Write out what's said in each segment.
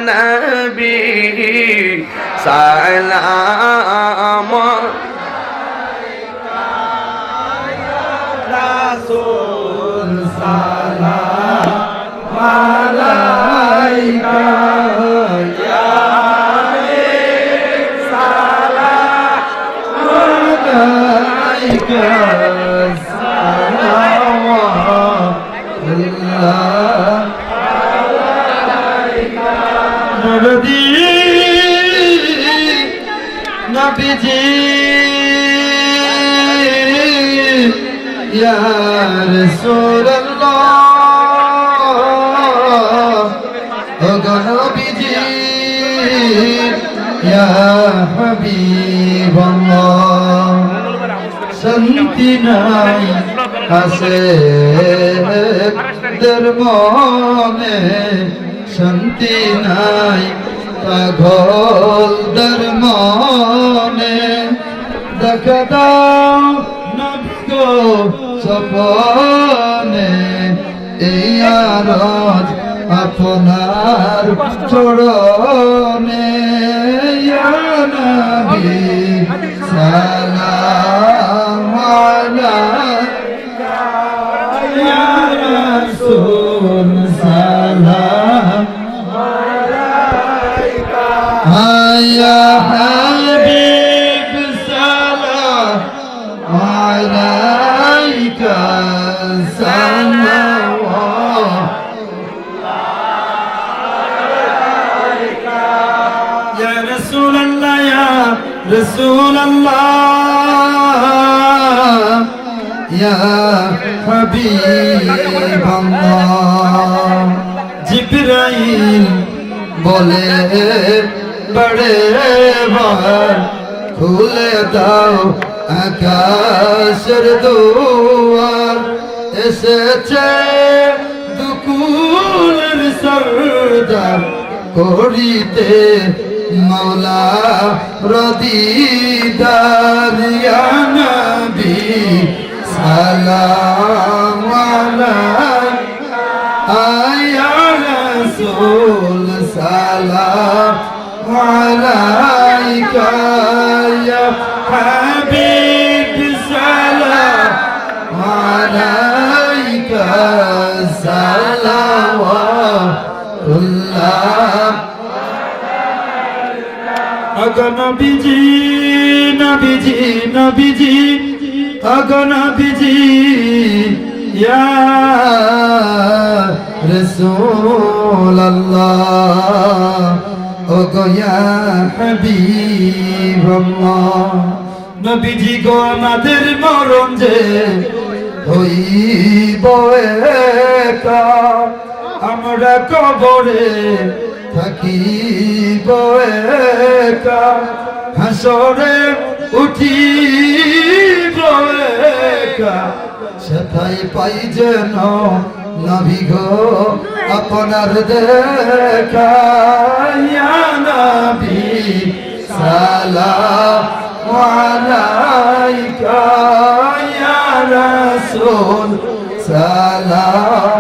নবী সালাম রাসূল সালাম আলাইকা ইয়া সালাম আলাইকা নবীজি ইয়া রাসূলুল্লাহ ও নবীজি ইয়া হাবিবাল্লাহ শান্তি নাই আছে দরমনে শান্তি নাই পাগল দরমনে দেখা দাও নবীগো সপনে এই আরজ আপনার চরণে ইয়া নবী সালাম আলাইকা ইয়া রাসূল সালাম আলাইকা ইয়া হাবিব সালাম আলাইকা সালাম ইয়া রাসূলুল্লাহ ইয়া রাসূলুল্লাহ ইয়া হাবিবাল্লাহ জিবরাইল বলে বড়ে বার খুলে দাও আকাশের দুয়ার এসেছে দুকুলের সরদার করিতে মৌলা রদিদার ইয়া নবী সালাম আলাইকা ইয়া রাসূল সালাম আলাইকা ইয়া হাবিব সালাম আলাইকা সালাওয়াতুল্লাহ আগো নবীজি নবীজি নবীজি আগো নবীজি ইয়া রাসূলুল্লাহ ওগো ইয়া হাবিবাল্লাহ নবীজি গো আমাদের মরণ যে হইব একা আমরা কবরে থাকিব একা হাসরে উঠিব একা সেটাই পাই যেন নবী গো আপনার দেখা ইয়া নবী সালাম আলাইকা ইয়া রাসূল সালাম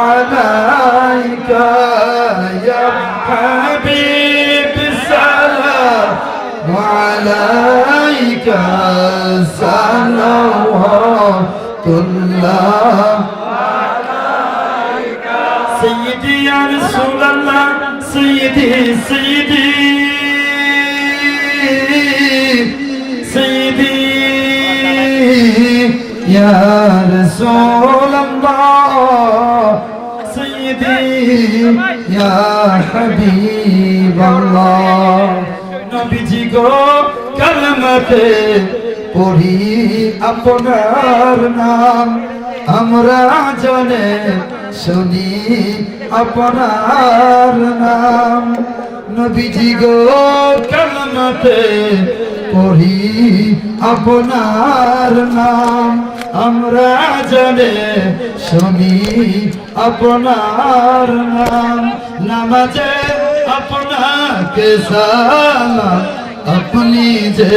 আলাইকা ইয়া হাবিব সালাম আলাইকা সালাওয়াতুল্লাহ سيدي يا رسول الله سيدي سيدي سيدي يا رسول الله سيدي يا حبيب الله نبيجي গো কালমাতে পড়ি আপনার নাম আমরা জানে শুনি আপনার নাম নবীজি গো কালমাতে পড়ি আপনার নাম আমরা জানে শুনি আপনার নাম নামাজে আপনাকে সালাম আপনি যে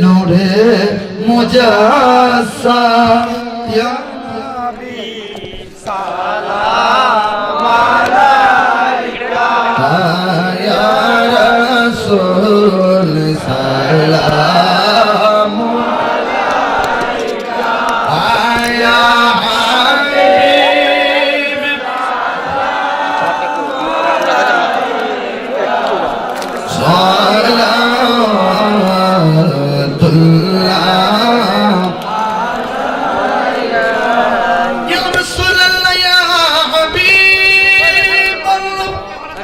নূরে মুজাসসাম ইয়া নবী সালাম আলাইকা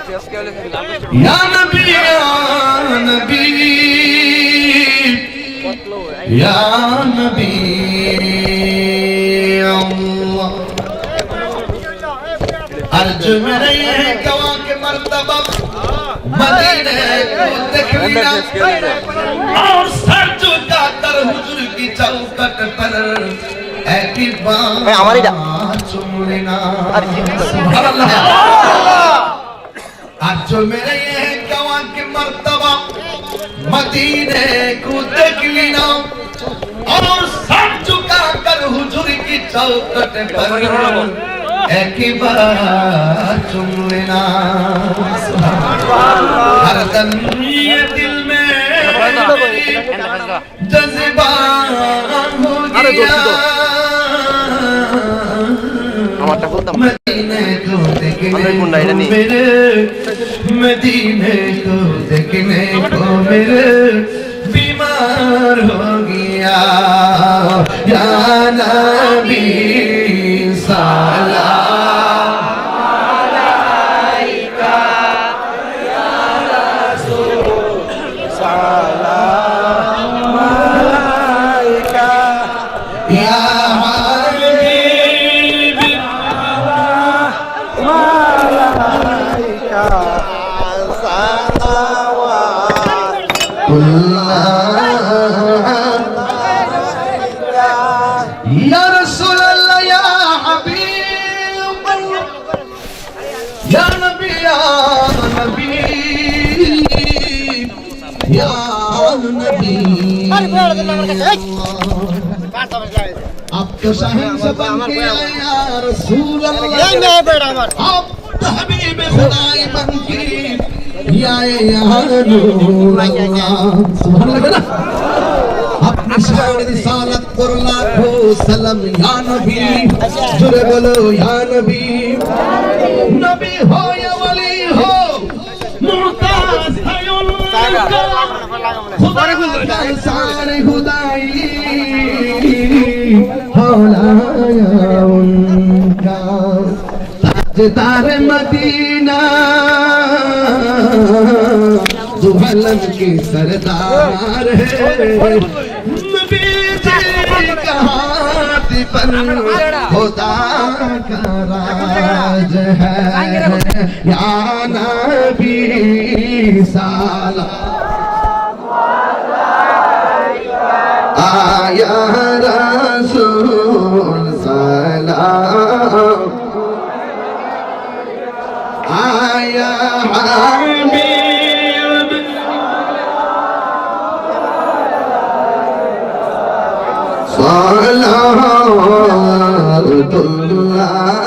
या नबी या नबी अल्लाह अर्ज मेरे ये गवा के मर्तबा मदीने को देखना और सर झुका कर हुजूर की चौखट पर एक बार चूम लेना सुभान अल्लाह आज जो मेरे ये गवा के मर्तबा मदीने को देख लेना और सर झुका कर हुजूर की चौखट पर एक बार चूम लेना हर दम ये दिल में जज्बा हो गया मदीने को देखने को मेरे मदीने को देखने को मेरे बीमार हो गया या नबी सलाम अलैका या रसूल सलाम अलैका या हबीब अलैका या रसूल अल्लाह या हबीब या नबी या नबी या नबी आप तो शहंशाह बन के आए या रसूल अल्लाह आप तो हबीब खुदाई बन के या नूर अल्लाह सुभान अल्लाह अपनी शान रिसालत पर लाखों सलाम या नबी जुरे बोलो या नबी नबी हो या वली हो मुमताज है उनका खुदा का सारे खुदाई हौलाया उनका ताजदार मदीना दुल्हन की सरदार है नबी जी का हाथ पर खुदा का राज है या नबी सलाम आया रसूल सलाम आया हबीब सलावतुल्लाह